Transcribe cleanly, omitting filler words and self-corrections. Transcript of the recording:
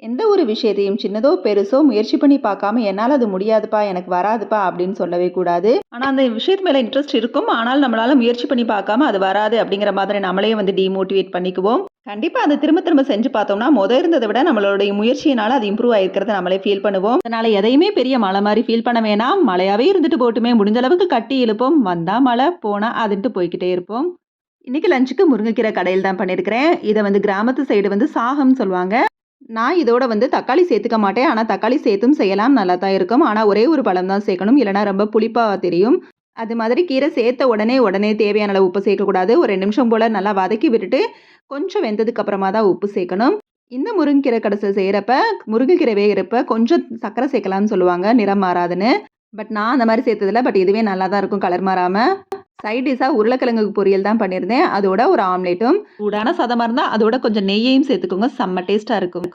எந்த ஒரு விஷயத்தையும் சின்னதோ, பெருசோ முயற்சி பண்ணி பார்க்காம, "என்னால அது முடியாதுப்பா, எனக்கு வராதுப்பா" அப்படின்னு சொல்லவே கூடாது. ஆனா, அந்த விஷயத்து மேல இன்ட்ரெஸ்ட் இருக்கும். ஆனால் நம்மளால முயற்சி பண்ணி பார்க்காம, அது வராது அப்படிங்கிற மாதிரி நம்மளே வந்து டிமோட்டிவேட் பண்ணிக்குவோம். கண்டிப்பா அத திரும்ப திரும்ப செஞ்சு பார்த்தோம்னா, இருந்தத விட நம்மளுடைய முயற்சியினால அது இம்ப்ரூவ் ஆயிருக்கிறத நம்மளே ஃபீல் பண்ணுவோம். அதனால எதையுமே பெரிய மலை மாரி ஃபீல் பண்ண வேணாம். மலையாவே இருந்துட்டு போட்டுமே, முடிஞ்ச அளவுக்கு கட்டி இழுப்போம். வந்தா மழை, போனா அதுன்ட்டு போய்க்கிட்டே இருப்போம். இன்னைக்கு லஞ்சுக்கு முருங்கைக்கீரை கடையில் தான் பண்ணியிருக்கிறேன். இத வந்து கிராமத்து சைடு வந்து சாகம்ன்னு சொல்லுவாங்க. நான் இதோட வந்து தக்காளி சேர்த்துக்க மாட்டேன். ஆனா தக்காளி சேர்த்தும் செய்யலாம். நல்லா தான் இருக்கும். ஆனா ஒரே ஒரு பழம் தான் சேர்க்கணும். இல்லன்னா ரொம்ப புளிப்பா தெரியும். அது மாதிரி கீரை சேர்த்த உடனே தேவையான அளவு உப்பு சேர்க்கக்கூடாது. ஒரு 2 நிமிஷம் போல நல்லா வதக்கி விட்டுட்டு, கொஞ்சம் வெந்ததுக்கு அப்புறமா தான் உப்பு சேர்க்கணும். இந்த முருங்கீரை கடைசல் செய்றப்ப, முருங்கைக்கீரை வேகறப்ப கொஞ்சம் சர்க்கரை சேர்க்கலாம்னு சொல்லுவாங்க, நிறம் மாறாதுன்னு. பட் நான் அந்த மாரி சேர்த்ததில்ல. பட் இதுவே நல்லா தான் இருக்கும் கலர் மாறாம. சைட் டிஷ்ஷா உருளைக்கிழங்கு பொரியல் தான் பண்ணியிருந்தேன். அதோட ஒரு ஆம்லேட்டும். சூடான சாதமா இருந்தா அதோட கொஞ்சம் நெய்யையும் சேர்த்துக்கோங்க. செம்ம டேஸ்ட்டா இருக்கும்.